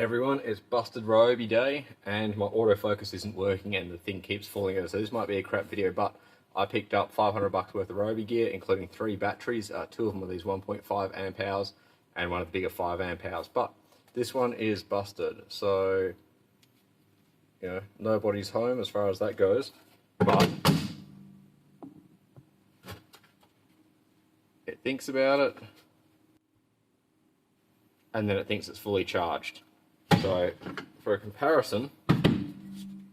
Everyone, it's busted Ryobi day and my autofocus isn't working and the thing keeps falling over, so this might be a crap video, but I picked up 500 bucks worth of Ryobi gear, including 3 batteries, 2 of them are these 1.5 amp hours and one of the bigger 5 amp hours, but this one is busted, so you know, nobody's home as far as that goes, but it thinks about it and then it thinks it's fully charged. So for a comparison,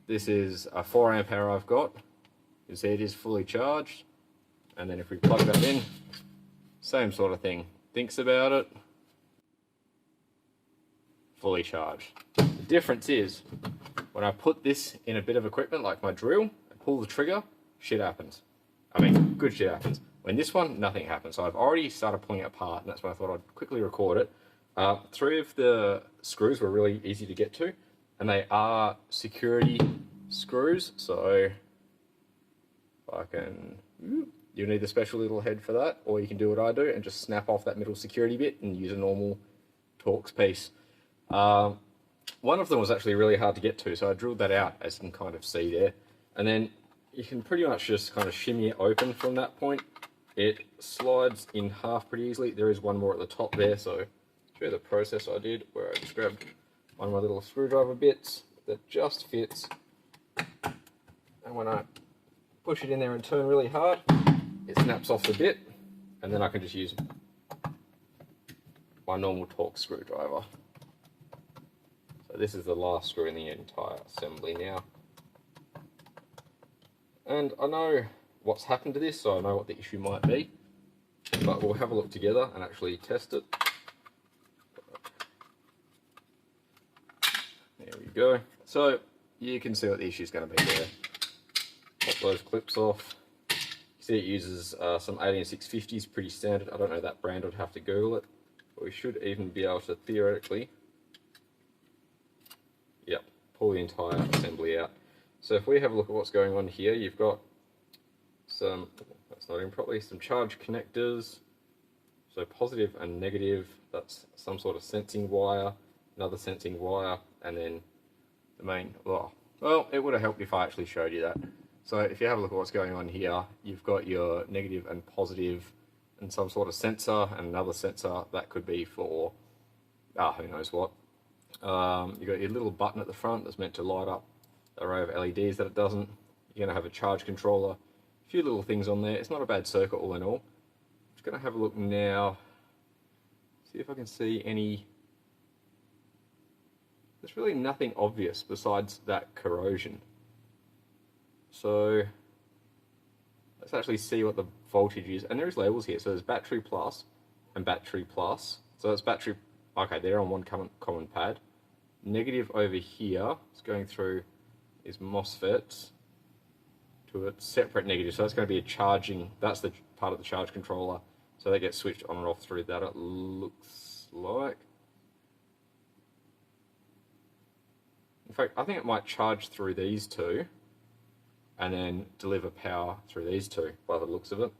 this is a 4 amp hour I've got. You see it is fully charged, and then if we plug that in, same sort of thing. Thinks about it, fully charged. The difference is when I put this in a bit of equipment like my drill and pull the trigger, shit happens. I mean, good shit happens. When this one, nothing happens. So I've already started pulling it apart, and that's why I thought I'd quickly record it. 3 of the screws were really easy to get to, and they are security screws, so if I can, you need the special little head for that, or you can do what I do and just snap off that middle security bit and use a normal Torx piece. One of them was actually really hard to get to, so I drilled that out, as you can kind of see there, and then you can pretty much just kind of shimmy it open from that point. It slides in half pretty easily. There is one more at the top there, so show you the process I did, where I just grabbed one of my little screwdriver bits that just fits, and when I push it in there and turn really hard, it snaps off the bit, and then I can just use my normal Torx screwdriver. So this is the last screw in the entire assembly now. And I know what's happened to this, so I know what the issue might be, but we'll have a look together and actually test it. There we go. So you can see what the issue is going to be there. Pop those clips off. You see it uses some 18650s, pretty standard. I don't know that brand, I'd have to Google it. But we should even be able to theoretically, yep, pull the entire assembly out. So if we have a look at what's going on here, you've got some, that's not in properly, some charge connectors. So positive and negative, that's some sort of sensing wire, another sensing wire, and then the main, well, it would have helped if I actually showed you that. So if you have a look at what's going on here, you've got your negative and positive and some sort of sensor and another sensor that could be for, who knows what. You've got your little button at the front that's meant to light up the array of LEDs that it doesn't. You're going to have a charge controller, a few little things on there. It's not a bad circuit all in all. Just going to have a look now, see if I can see any. There's really nothing obvious besides that corrosion. So let's actually see what the voltage is. And there's labels here. So there's battery plus and battery plus. So that's battery, okay, they're on one common pad. Negative over here is going through is MOSFETs to a separate negative. So that's going to be a charging, that's the part of the charge controller. So that gets switched on and off through that, it looks like. In fact, I think it might charge through these two and then deliver power through these two by the looks of it.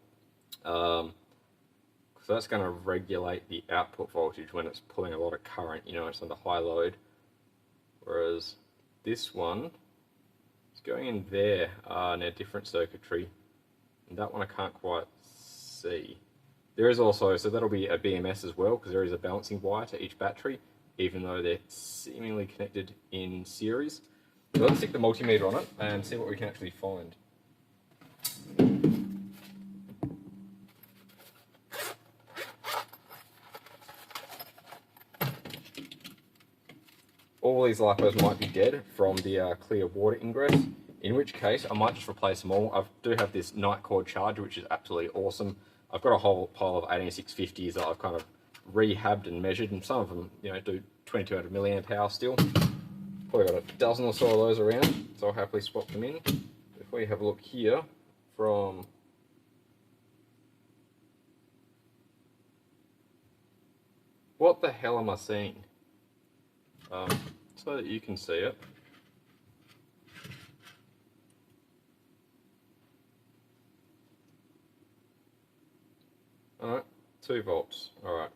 So that's going to regulate the output voltage when it's pulling a lot of current, you know, it's under high load. Whereas this one is going in there in a different circuitry. And that one I can't quite see. There is also, so that'll be a BMS as well, because there is a balancing wire to each battery, even though they're seemingly connected in series. So let's stick the multimeter on it and see what we can actually find. All these LiPos might be dead from the clear water ingress, in which case I might just replace them all. I do have this night cord charger, which is absolutely awesome. I've got a whole pile of 18650s that I've kind of rehabbed and measured, and some of them, you know, do 2200 milliamp hour still. Probably got a dozen or so of those around, so I'll happily swap them in. If we have a look here from what the hell am I seeing? So that you can see it. Alright, 2 volts. Alright.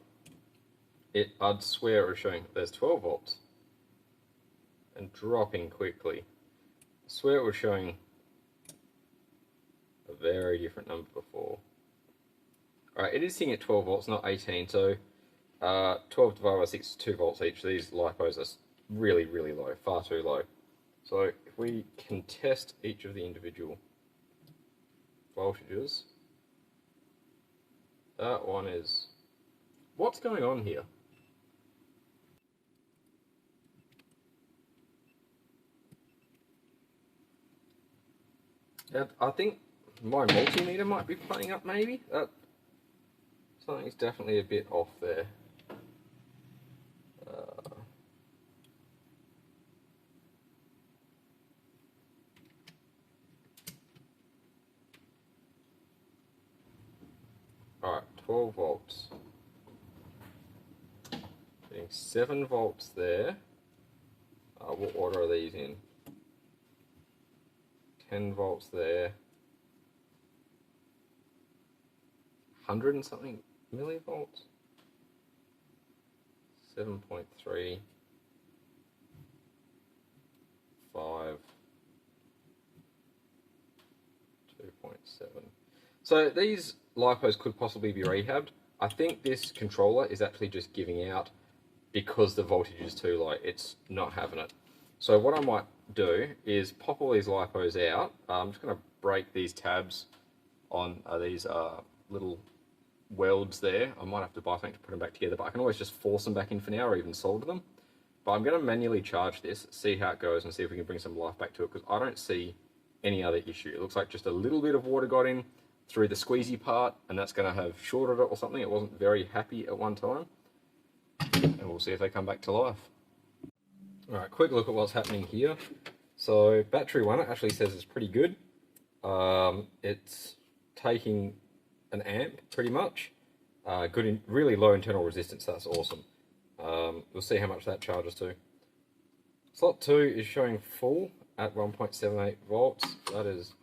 I'd swear it was showing there's 12 volts. and dropping quickly. I swear it was showing a very different number before. Alright, it is sitting at 12 volts, not 18, so 12 divided by 6 is 2 volts each. These LiPos are really, really low, far too low. So if we can test each of the individual voltages, that one is... What's going on here? I think my multimeter might be playing up, maybe? Something's definitely a bit off there. Alright, 12 volts. Getting 7 volts there. What order are these in? 10 volts there. 100 and something millivolts. 7.3. 5. 2.7. So these LiPos could possibly be rehabbed. I think this controller is actually just giving out because the voltage is too low. It's not having it. So what I might do is pop all these LiPos out. I'm just going to break these tabs on these little welds there. I might have to buy something to put them back together, but I can always just force them back in for now or even solder them. But I'm going to manually charge this, see how it goes, and see if we can bring some life back to it, because I don't see any other issue. It looks like just a little bit of water got in through the squeezy part, and that's going to have shorted it or something. It wasn't very happy at one time. And we'll see if they come back to life. Alright, quick look at what's happening here. So battery 1, it actually says it's pretty good. It's taking an amp pretty much. Really low internal resistance, that's awesome. We'll see how much that charges to. Slot 2 is showing full at 1.78 volts. That is...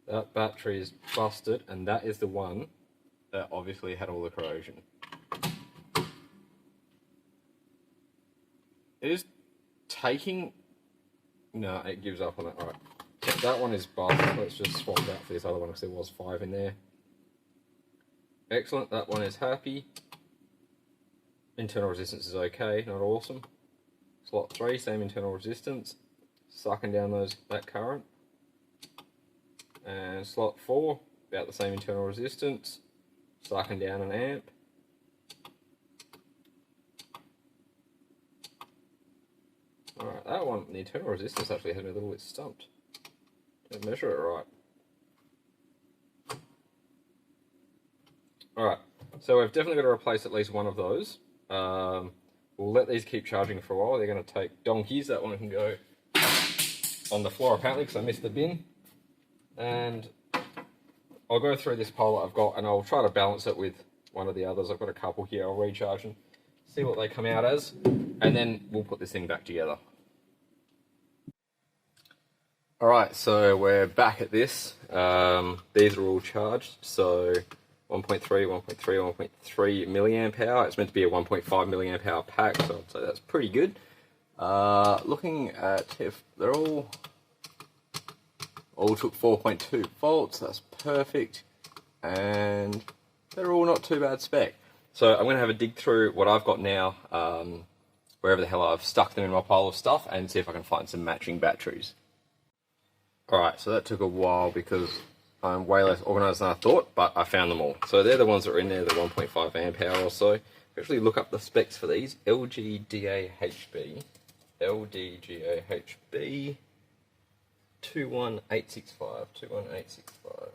That battery is busted, and that is the one that obviously had all the corrosion. It is taking... No, it gives up on it. Alright, so that one is busted. Let's just swap that for this other one because there was 5 in there. Excellent, that one is happy. Internal resistance is okay, not awesome. Slot 3, same internal resistance. Sucking down that current. And slot 4, about the same internal resistance. Sucking down an amp. Alright, that one, the internal resistance actually had me a little bit stumped. Didn't measure it right. Alright, so we've definitely got to replace at least one of those. We'll let these keep charging for a while. They're going to take donkeys. That one can go on the floor apparently because I missed the bin. And I'll go through this pole that I've got and I'll try to balance it with one of the others. I've got a couple here. I'll recharge and see what they come out as. And then we'll put this thing back together. Alright, so we're back at this. These are all charged. So 1.3, 1.3, 1.3 milliamp hour. It's meant to be a 1.5 milliamp hour pack, so I'd say that's pretty good. Looking at if they're all took 4.2 volts, that's perfect, and they're all not too bad spec. So I'm going to have a dig through what I've got now, wherever the hell I've stuck them in my pile of stuff, and see if I can find some matching batteries. Alright, so that took a while because I'm way less organised than I thought, but I found them all. So they're the ones that are in there, the 1.5 amp hour or so. Actually look up the specs for these. LGDAHB. LDGAHB 21865. 21865.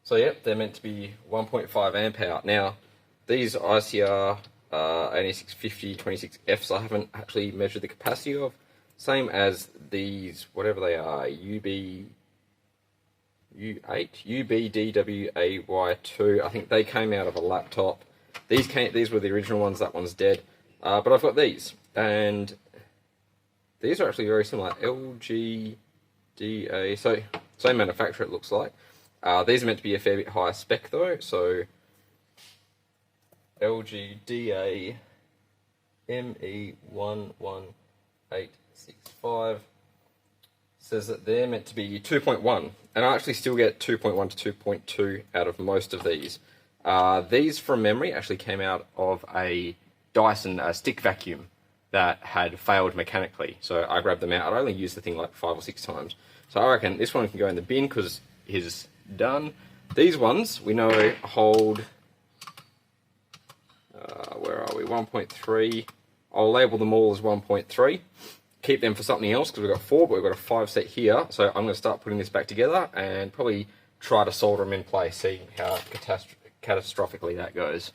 So yep, they're meant to be 1.5 amp hour. Now, these ICR 8650 26Fs I haven't actually measured the capacity of. Same as these, whatever they are, UBDWAY2. I think they came out of a laptop. These were the original ones. That one's dead. But I've got these, and these are actually very similar. LGDA, so same manufacturer it looks like. These are meant to be a fair bit higher spec though. So LGDA ME11865 says that they're meant to be 2.1, and I actually still get 2.1 to 2.2 out of most of these. These, from memory, actually came out of a Dyson stick vacuum that had failed mechanically, so I grabbed them out. I only used the thing like 5 or 6 times, so I reckon this one can go in the bin because it is done. These ones we know hold, where are we, 1.3. I'll label them all as 1.3. Keep them for something else because we've got 4, but we've got a 5 set here. So I'm going to start putting this back together and probably try to solder them in place, see how catastrophically that goes.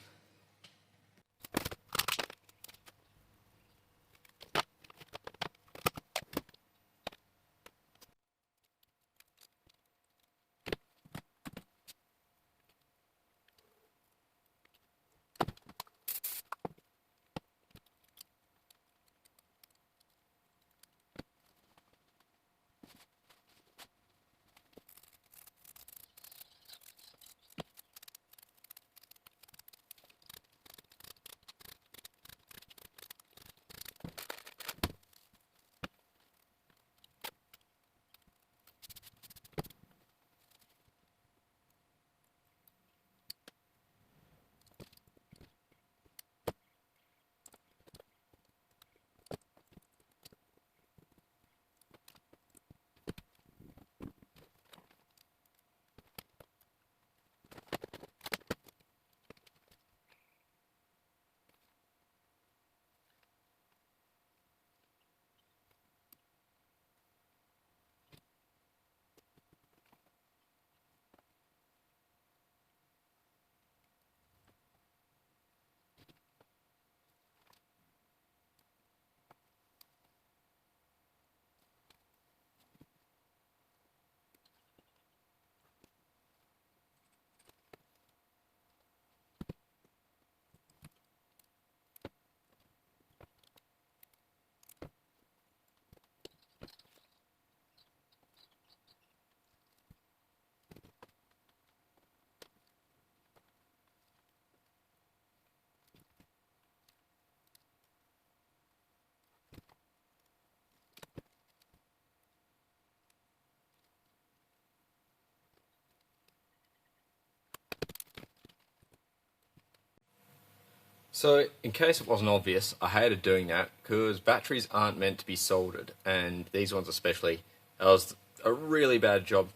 So, in case it wasn't obvious, I hated doing that because batteries aren't meant to be soldered, and these ones especially. It was a really bad job,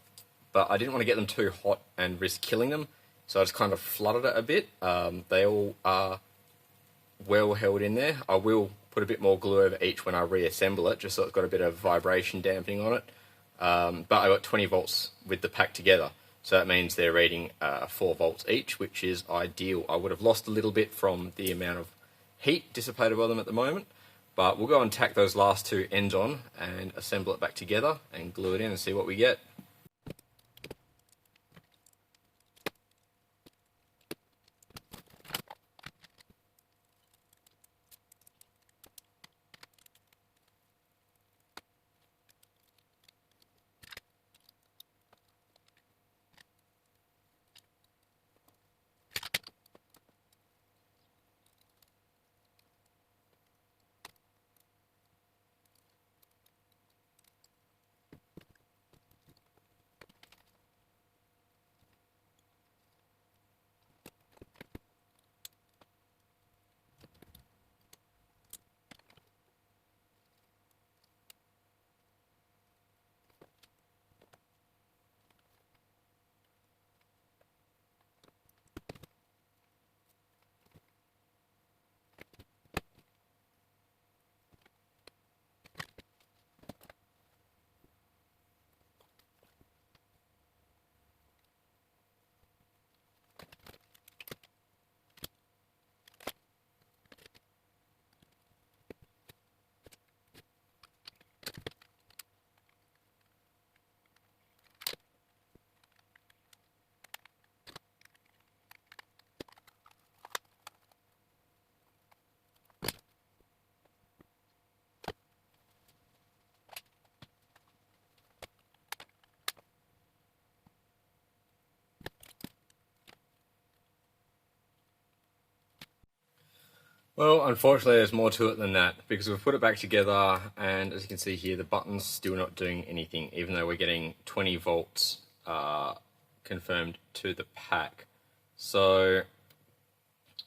but I didn't want to get them too hot and risk killing them, so I just kind of flooded it a bit. They all are well held in there. I will put a bit more glue over each when I reassemble it, just so it's got a bit of vibration dampening on it. But I got 20 volts with the pack together. So that means they're reading 4 volts each, which is ideal. I would have lost a little bit from the amount of heat dissipated by them at the moment, but we'll go and tack those last 2 ends on and assemble it back together and glue it in and see what we get. Well, unfortunately there's more to it than that, because we've put it back together, and as you can see here, the button's still not doing anything, even though we're getting 20 volts confirmed to the pack. So,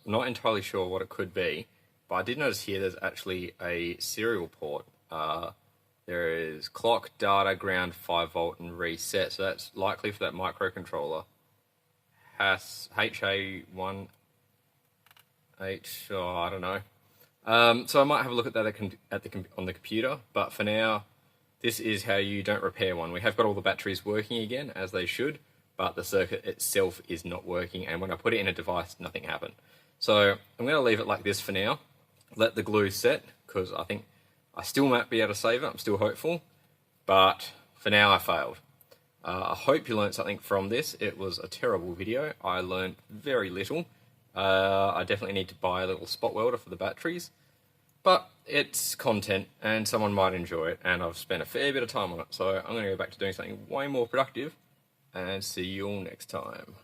I'm not entirely sure what it could be, but I did notice here there's actually a serial port. There is clock, data, ground, 5 volt, and reset, so that's likely for that microcontroller. Has HA1... I don't know. So I might have a look at that on the computer, but for now, this is how you don't repair one. We have got all the batteries working again, as they should, but the circuit itself is not working, and when I put it in a device, nothing happened. So I'm going to leave it like this for now, let the glue set, because I think I still might be able to save it, I'm still hopeful, but for now I failed. I hope you learned something from this. It was a terrible video. I learned very little. I definitely need to buy a little spot welder for the batteries, but it's content and someone might enjoy it, and I've spent a fair bit of time on it, so I'm going to go back to doing something way more productive, and see you all next time.